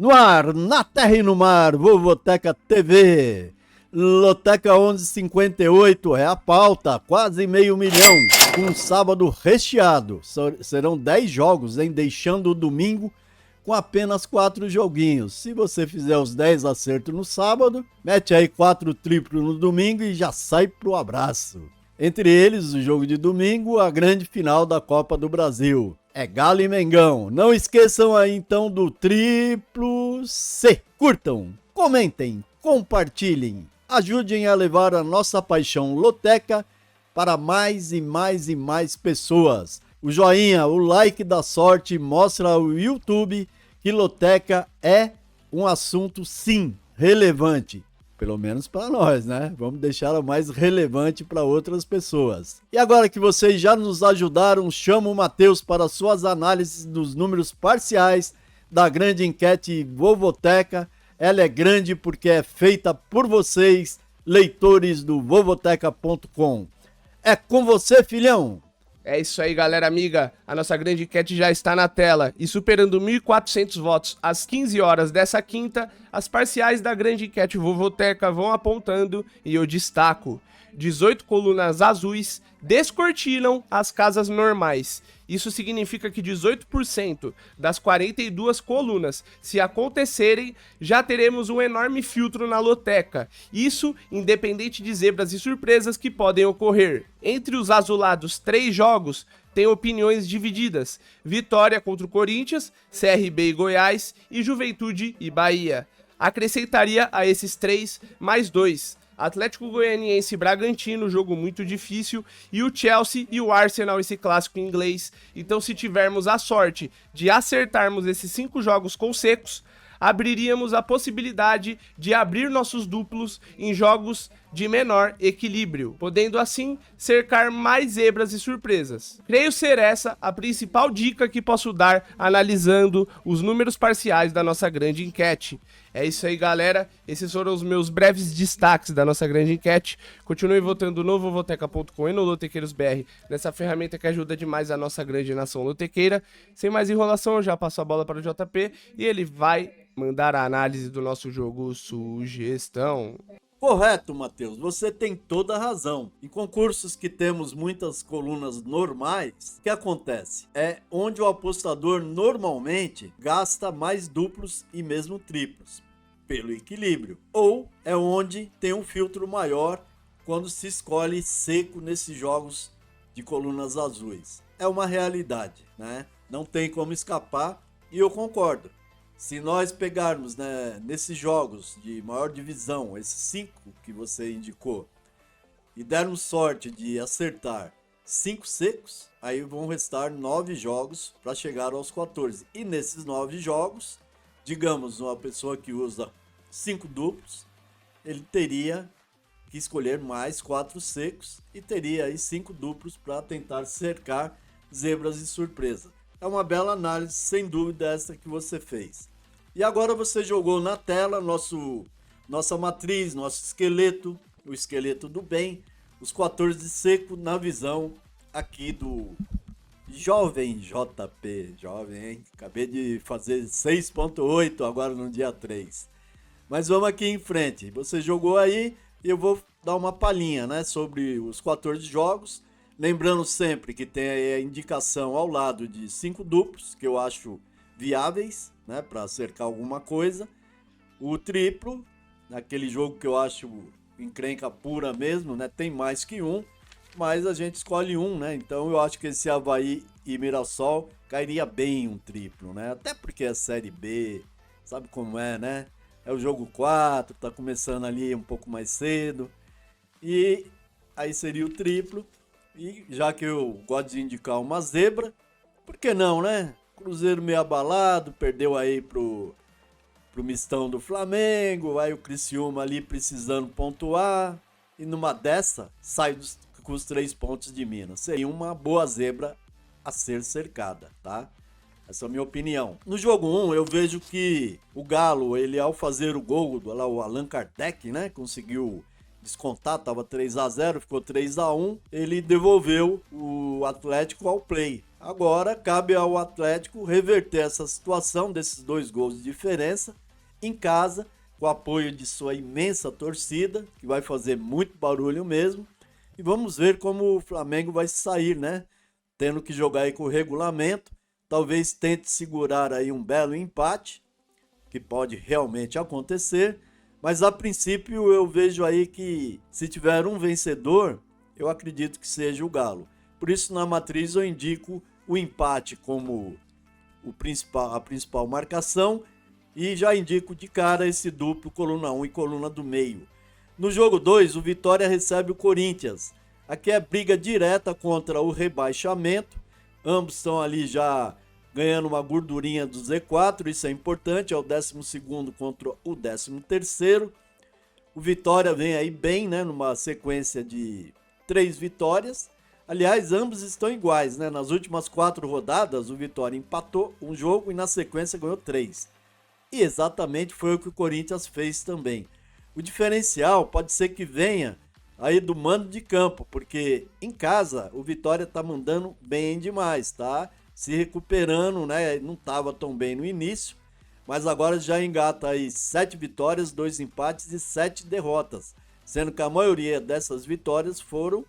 No ar, na terra e no mar, Vovoteca TV. Loteca 1158 é a pauta, quase meio milhão, com um sábado recheado. Serão 10 jogos, hein? Deixando o domingo com apenas 4 joguinhos. Se você fizer os 10 acertos no sábado, mete aí 4 triplos no domingo e já sai pro abraço. Entre eles, o jogo de domingo, a grande final da Copa do Brasil. É Galo e Mengão. Não esqueçam aí então do triplo C. Curtam, comentem, compartilhem. Ajudem a levar a nossa paixão loteca para mais e mais e mais pessoas. O joinha, o like da sorte mostra ao YouTube que loteca é um assunto, sim, relevante. Pelo menos para nós, né? Vamos deixá-la mais relevante para outras pessoas. E agora que vocês já nos ajudaram, chamo o Matheus para suas análises dos números parciais da grande enquete Vovoteca. Ela é grande porque é feita por vocês, leitores do vovoteca.com. É com você, filhão! É isso aí, galera amiga. A nossa grande enquete já está na tela e superando 1.400 votos às 15 horas dessa quinta, as parciais da grande enquete Vovoteca vão apontando e eu destaco: 18 colunas azuis descortinam as casas normais. Isso significa que 18% das 42 colunas, se acontecerem, já teremos um enorme filtro na loteca. Isso independente de zebras e surpresas que podem ocorrer. Entre os azulados 3 jogos, tem opiniões divididas: Vitória contra o Corinthians, CRB e Goiás e Juventude e Bahia. Acrescentaria a esses 3 mais 2. Atlético Goianiense e Bragantino, jogo muito difícil, e o Chelsea e o Arsenal, esse clássico inglês. Então, se tivermos a sorte de acertarmos esses 5 jogos com secos, abriríamos a possibilidade de abrir nossos duplos em jogos de menor equilíbrio, podendo assim cercar mais zebras e surpresas. Creio ser essa a principal dica que posso dar analisando os números parciais da nossa grande enquete. É isso aí, galera. Esses foram os meus breves destaques da nossa grande enquete. Continue votando no vovoteca.com e no Lotequeiros BR, nessa ferramenta que ajuda demais a nossa grande nação lotequeira. Sem mais enrolação, eu já passo a bola para o JP e ele vai mandar a análise do nosso jogo Sugestão. Correto, Matheus, você tem toda a razão. Em concursos que temos muitas colunas normais, o que acontece? É onde o apostador normalmente gasta mais duplos e mesmo triplos, pelo equilíbrio. Ou é onde tem um filtro maior quando se escolhe seco nesses jogos de colunas azuis. É uma realidade, né? Não tem como escapar e eu concordo. Se nós pegarmos, né, nesses jogos de maior divisão, esses 5 que você indicou, e dermos sorte de acertar 5 secos, aí vão restar 9 jogos para chegar aos 14. E nesses 9 jogos, digamos, uma pessoa que usa 5 duplos, ele teria que escolher mais 4 secos e teria aí 5 duplos para tentar cercar zebras e surpresa. É uma bela análise, sem dúvida, essa que você fez. E agora você jogou na tela nossa matriz, nosso esqueleto, o esqueleto do bem, os 14 secos na visão aqui do jovem JP. Jovem, hein? Acabei de fazer 6.8 agora no dia 3. Mas vamos aqui em frente. Você jogou aí e eu vou dar uma palhinha, né, sobre os 14 jogos. Lembrando sempre que tem aí a indicação ao lado de 5 duplos, que eu acho viáveis, né, para cercar alguma coisa. O triplo, naquele jogo que eu acho encrenca pura mesmo, né, tem mais que um, mas a gente escolhe um, né, então eu acho que esse Avaí e Mirassol cairia bem um triplo, né, até porque é Série B, sabe como é, né, é o jogo 4, tá começando ali um pouco mais cedo, e aí seria o triplo. E já que eu gosto de indicar uma zebra, por que não, né? Cruzeiro meio abalado, perdeu aí pro mistão do Flamengo, aí o Criciúma ali precisando pontuar, e numa dessa sai com os 3 pontos de Minas. Seria uma boa zebra a ser cercada, tá? Essa é a minha opinião. No jogo 1, eu vejo que o Galo, ele ao fazer o gol, lá, o Allan Kardec, né? Conseguiu descontar, estava 3-0, ficou 3-1, ele devolveu o Atlético ao play. Agora cabe ao Atlético reverter essa situação desses 2 gols de diferença em casa, com o apoio de sua imensa torcida, que vai fazer muito barulho mesmo. E vamos ver como o Flamengo vai sair, né? Tendo que jogar aí com o regulamento. Talvez tente segurar aí um belo empate, que pode realmente acontecer. Mas a princípio eu vejo aí que se tiver um vencedor, eu acredito que seja o Galo. Por isso na matriz eu indico o empate como a principal marcação e já indico de cara esse duplo coluna 1 e coluna do meio. No jogo 2, o Vitória recebe o Corinthians. Aqui é briga direta contra o rebaixamento. Ambos estão ali já ganhando uma gordurinha do Z4, isso é importante, é o 12º contra o 13º. O Vitória vem aí bem, né, numa sequência de 3 vitórias. Aliás, ambos estão iguais, né? Nas últimas 4 rodadas, o Vitória empatou um jogo e na sequência ganhou 3. E exatamente foi o que o Corinthians fez também. O diferencial pode ser que venha aí do mando de campo, porque em casa o Vitória tá mandando bem demais, tá? Se recuperando, né? Não estava tão bem no início, mas agora já engata aí 7 vitórias, 2 empates e 7 derrotas, sendo que a maioria dessas vitórias foram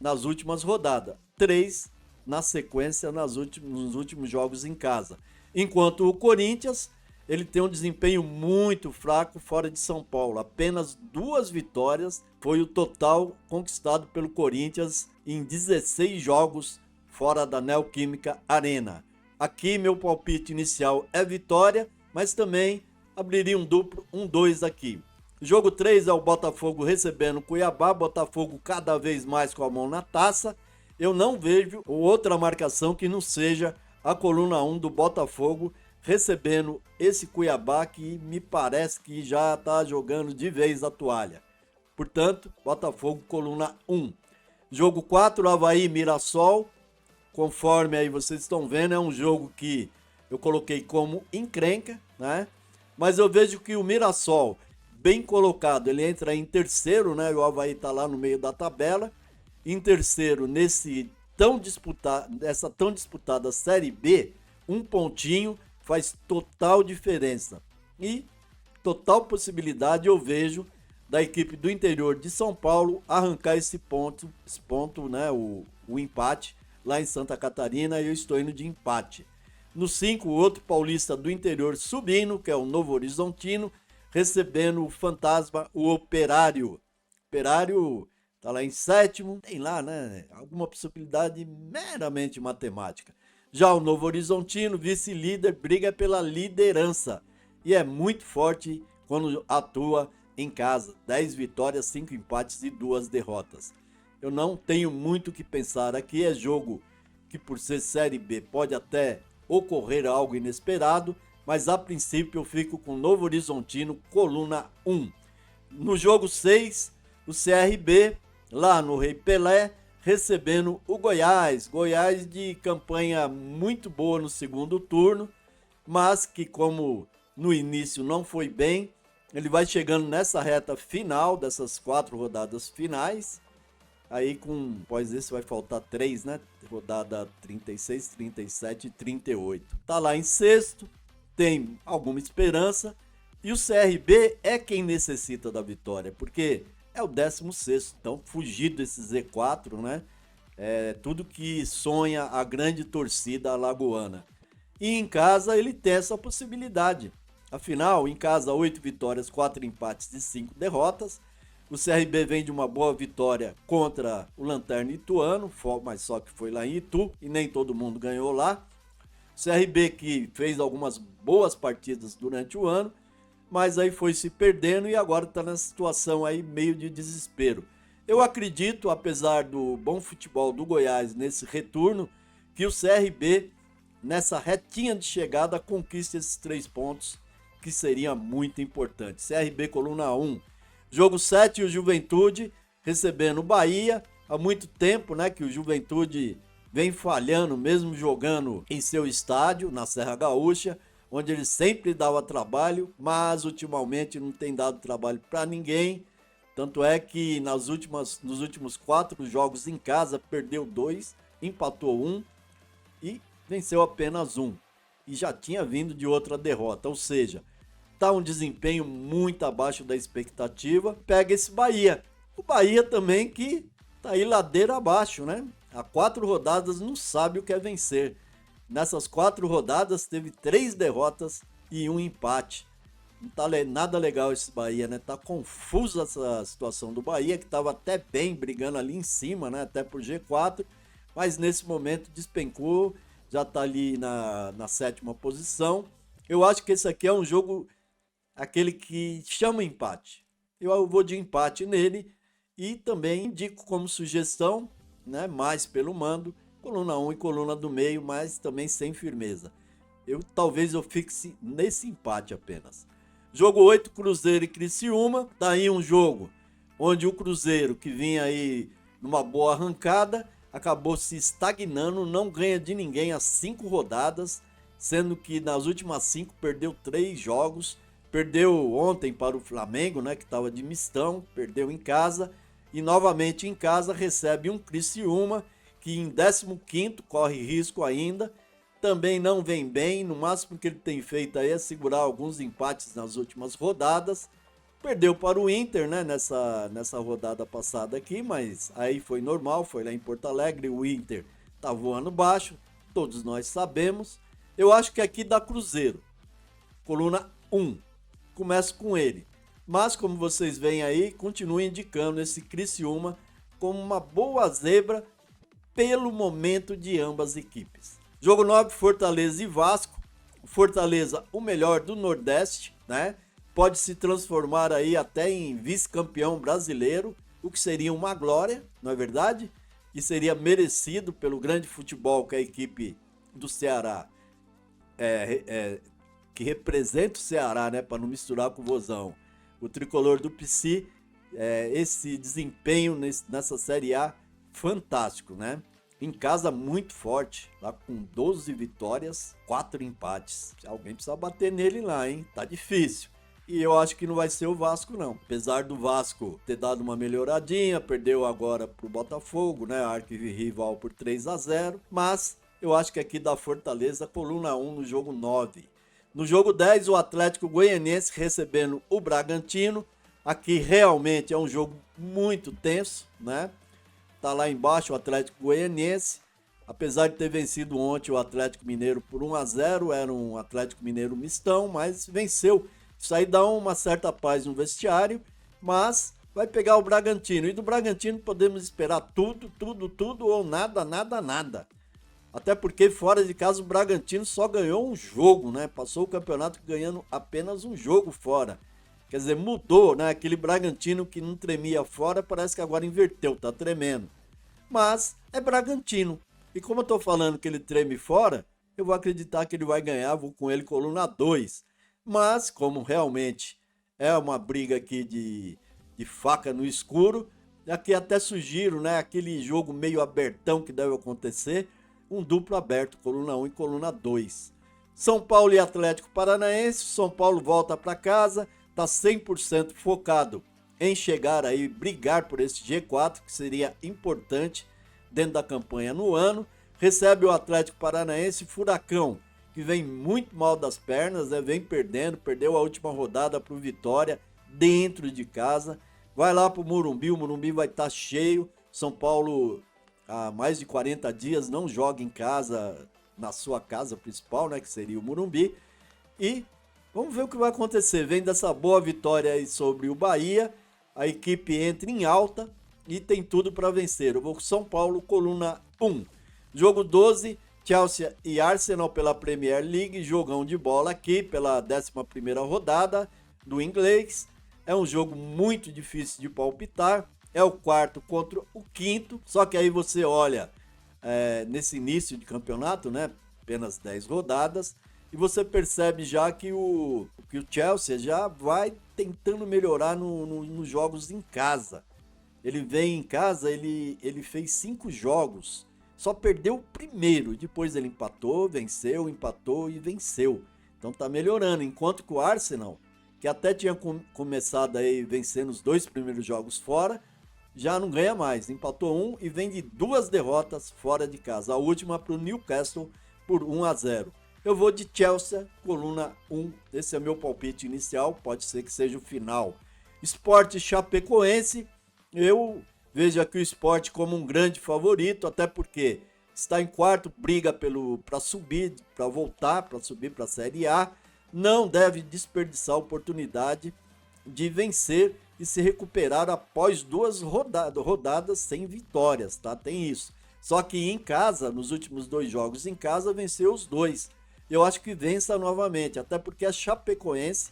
nas últimas rodadas, 3 na sequência nos últimos jogos em casa. Enquanto o Corinthians, ele tem um desempenho muito fraco fora de São Paulo, apenas 2 vitórias foi o total conquistado pelo Corinthians em 16 jogos fora da Neoquímica Arena. Aqui meu palpite inicial é vitória, mas também abriria um duplo 1-2 aqui. Jogo 3 é o Botafogo recebendo o Cuiabá, Botafogo cada vez mais com a mão na taça. Eu não vejo outra marcação que não seja a coluna 1 do Botafogo recebendo esse Cuiabá que me parece que já está jogando de vez a toalha. Portanto, Botafogo coluna 1. Jogo 4, Avaí e Mirassol. Conforme aí vocês estão vendo, é um jogo que eu coloquei como encrenca, né? Mas eu vejo que o Mirassol, bem colocado, ele entra em terceiro, né? O Avaí tá lá no meio da tabela. Em terceiro, nessa tão disputada Série B, um pontinho faz total diferença. E total possibilidade eu vejo da equipe do interior de São Paulo arrancar esse ponto, né? O empate lá em Santa Catarina, eu estou indo de empate. No 5, o outro paulista do interior subindo, que é o Novo Horizontino, recebendo o fantasma, o Operário. Operário tá lá em 7º, tem lá, né, alguma possibilidade meramente matemática. Já o Novo Horizontino, vice-líder, briga pela liderança e é muito forte quando atua em casa. 10 vitórias, 5 empates e 2 derrotas. Eu não tenho muito o que pensar aqui, é jogo que por ser Série B pode até ocorrer algo inesperado, mas a princípio eu fico com o Novo Horizontino, coluna 1. No jogo 6, o CRB, lá no Rei Pelé, recebendo o Goiás. Goiás de campanha muito boa no segundo turno, mas que como no início não foi bem, ele vai chegando nessa reta final dessas 4 rodadas finais. Aí após esse vai faltar 3, né? Rodada 36, 37 e 38. Tá lá em sexto, tem alguma esperança. E o CRB é quem necessita da vitória, porque é o 16º. Então fugir desse Z4, né? É tudo que sonha a grande torcida alagoana. E em casa ele tem essa possibilidade. Afinal, em casa 8 vitórias, 4 empates e 5 derrotas. O CRB vem de uma boa vitória contra o Lanterna Ituano, mas só que foi lá em Itu e nem todo mundo ganhou lá. O CRB que fez algumas boas partidas durante o ano, mas aí foi se perdendo e agora está nessa situação aí meio de desespero. Eu acredito, apesar do bom futebol do Goiás nesse retorno, que o CRB, nessa retinha de chegada, conquiste esses 3 pontos, que seria muito importante. CRB coluna 1. Jogo 7, o Juventude recebendo o Bahia. Há muito tempo, né, que o Juventude vem falhando, mesmo jogando em seu estádio, na Serra Gaúcha, onde ele sempre dava trabalho, mas ultimamente não tem dado trabalho para ninguém. Tanto é que nos últimos 4 jogos em casa, perdeu 2, empatou 1 e venceu apenas 1. E já tinha vindo de outra derrota, ou seja, tá um desempenho muito abaixo da expectativa. Pega esse Bahia. O Bahia também que tá aí ladeira abaixo, né? Há 4 rodadas não sabe o que é vencer. Nessas 4 rodadas teve 3 derrotas e 1 empate. Não tá nada legal esse Bahia, né? Tá confusa essa situação do Bahia, que tava até bem brigando ali em cima, né? Até por G4, mas nesse momento despencou, já tá ali na 7ª posição. Eu acho que esse aqui é um jogo, aquele que chama empate. Eu vou de empate nele e também indico como sugestão, né? Mais pelo mando, coluna 1 e coluna do meio, mas também sem firmeza. Talvez eu fixe nesse empate apenas. Jogo 8, Cruzeiro e Criciúma. Daí um jogo onde o Cruzeiro, que vinha aí numa boa arrancada, acabou se estagnando, não ganha de ninguém as 5 rodadas, sendo que nas últimas 5 perdeu 3 jogos. Perdeu ontem para o Flamengo, né, que estava de mistão, perdeu em casa. E novamente em casa recebe um Criciúma, que em 15º corre risco ainda. Também não vem bem, no máximo que ele tem feito aí é segurar alguns empates nas últimas rodadas. Perdeu para o Inter, né, nessa rodada passada aqui, mas aí foi normal, foi lá em Porto Alegre, o Inter tá voando baixo, todos nós sabemos. Eu acho que aqui dá Cruzeiro, coluna 1, começo com ele. Mas como vocês veem aí, continuo indicando esse Criciúma como uma boa zebra pelo momento de ambas equipes. Jogo 9, Fortaleza e Vasco. Fortaleza, o melhor do Nordeste, né? Pode se transformar aí até em vice-campeão brasileiro, o que seria uma glória, não é verdade? E seria merecido pelo grande futebol que a equipe do Ceará, que representa o Ceará, né? Para não misturar com o Vozão. O tricolor do PC, esse desempenho nessa Série A, fantástico, né? Em casa muito forte, lá com 12 vitórias, 4 empates. Alguém precisa bater nele lá, hein? Tá difícil. E eu acho que não vai ser o Vasco, não. Apesar do Vasco ter dado uma melhoradinha, perdeu agora pro Botafogo, né? Arquirrival por 3-0. Mas eu acho que aqui dá Fortaleza, coluna 1 no jogo 9. No jogo 10, o Atlético Goianiense recebendo o Bragantino. Aqui realmente é um jogo muito tenso, né? Tá lá embaixo o Atlético Goianiense, apesar de ter vencido ontem o Atlético Mineiro por 1-0, era um Atlético Mineiro mistão, mas venceu. Isso aí dá uma certa paz no vestiário, mas vai pegar o Bragantino. E do Bragantino podemos esperar tudo ou nada. Até porque fora de casa o Bragantino só ganhou um jogo, né? Passou o campeonato ganhando apenas um jogo fora. Quer dizer, mudou, né? Aquele Bragantino que não tremia fora, parece que agora inverteu, tá tremendo. Mas é Bragantino. E como eu tô falando que ele treme fora, eu vou acreditar que ele vai ganhar, vou com ele coluna 2. Mas, como realmente é uma briga aqui de faca no escuro, aqui até sugiro, né? Aquele jogo meio abertão que deve acontecer, um duplo aberto, coluna 1 e coluna 2. São Paulo e Atlético Paranaense, São Paulo volta para casa, está 100% focado em chegar aí, brigar por esse G4, que seria importante dentro da campanha no ano. Recebe o Atlético Paranaense, Furacão, que vem muito mal das pernas, né? Vem perdeu a última rodada para o Vitória, dentro de casa. Vai lá para o Morumbi vai estar cheio. São Paulo, há mais de 40 dias, não joga em casa, na sua casa principal, né? Que seria o Morumbi. E vamos ver o que vai acontecer. Vem dessa boa vitória aí sobre o Bahia. A equipe entra em alta e tem tudo para vencer. Eu vou com São Paulo, coluna 1. Jogo 12, Chelsea e Arsenal pela Premier League. Jogão de bola aqui pela 11ª rodada do inglês. É um jogo muito difícil de palpitar. É o 4º contra o 5º. Só que aí você olha nesse início de campeonato, né? Apenas 10 rodadas. E você percebe já que o Chelsea já vai tentando melhorar nos jogos em casa. Ele vem em casa, ele fez 5 jogos, só perdeu o primeiro, depois ele empatou, venceu, empatou e venceu. Então tá melhorando, enquanto que o Arsenal, que até tinha começado aí vencendo os 2 primeiros jogos fora, já não ganha mais. Empatou 1 e vem de 2 derrotas fora de casa. A última para o Newcastle por 1-0. Eu vou de Chelsea, coluna 1. Esse é meu palpite inicial, pode ser que seja o final. Sport Chapecoense, eu vejo aqui o Sport como um grande favorito, até porque está em quarto, briga para subir, para voltar, para subir para a Série A. Não deve desperdiçar a oportunidade de vencer e se recuperar após 2 rodadas sem vitórias, tá? Tem isso. Só que em casa, nos últimos 2 jogos em casa, venceu os 2. Eu acho que vença novamente, até porque a Chapecoense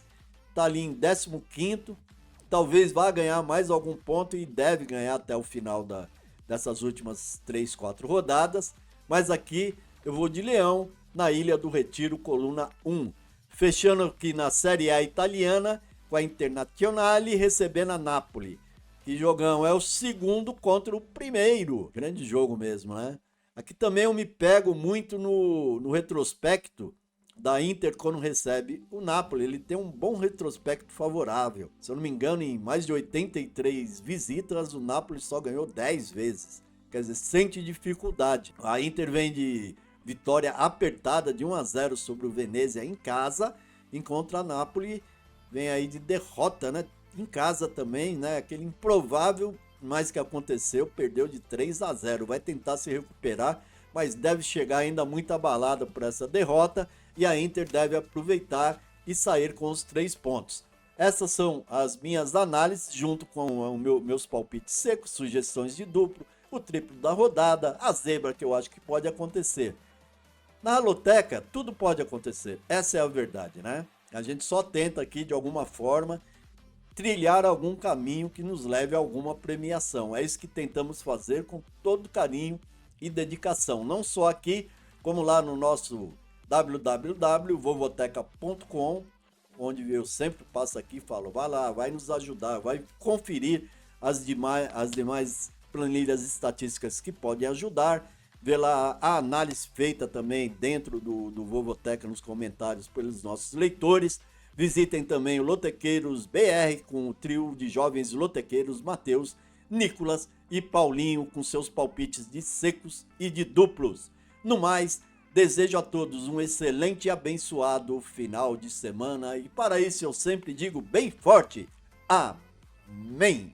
está ali em 15º, talvez vá ganhar mais algum ponto e deve ganhar até o final dessas últimas 3, 4 rodadas. Mas aqui eu vou de Leão, na Ilha do Retiro, coluna 1. Fechando aqui na Série A italiana, com a Internazionale recebendo a Napoli. Que jogão, é o segundo contra o primeiro. Grande jogo mesmo, né? Aqui também eu me pego muito no retrospecto da Inter quando recebe o Napoli. Ele tem um bom retrospecto favorável. Se eu não me engano, em mais de 83 visitas, o Napoli só ganhou 10 vezes. Quer dizer, sente dificuldade. A Inter vem de vitória apertada de 1-0 sobre o Venezia em casa, enquanto a Napoli vem aí de derrota, né? Em casa também, né? Aquele improvável, mas que aconteceu, perdeu de 3-0. Vai tentar se recuperar, mas deve chegar ainda muito abalada por essa derrota e a Inter deve aproveitar e sair com os 3 pontos. Essas são as minhas análises, junto com meus palpites secos, sugestões de duplo, o triplo da rodada, a zebra que eu acho que pode acontecer. Na loteca, tudo pode acontecer. Essa é a verdade, né? A gente só tenta aqui, de alguma forma, trilhar algum caminho que nos leve a alguma premiação. É isso que tentamos fazer com todo carinho e dedicação. Não só aqui, como lá no nosso www.vovoteca.com, onde eu sempre passo aqui e falo, vai lá, vai nos ajudar, vai conferir as demais planilhas estatísticas que podem ajudar. Vê lá a análise feita também dentro do Vovoteca nos comentários pelos nossos leitores. Visitem também o Lotequeiros BR com o trio de jovens lotequeiros Matheus, Nicolas e Paulinho com seus palpites de secos e de duplos. No mais, desejo a todos um excelente e abençoado final de semana e para isso eu sempre digo bem forte, amém!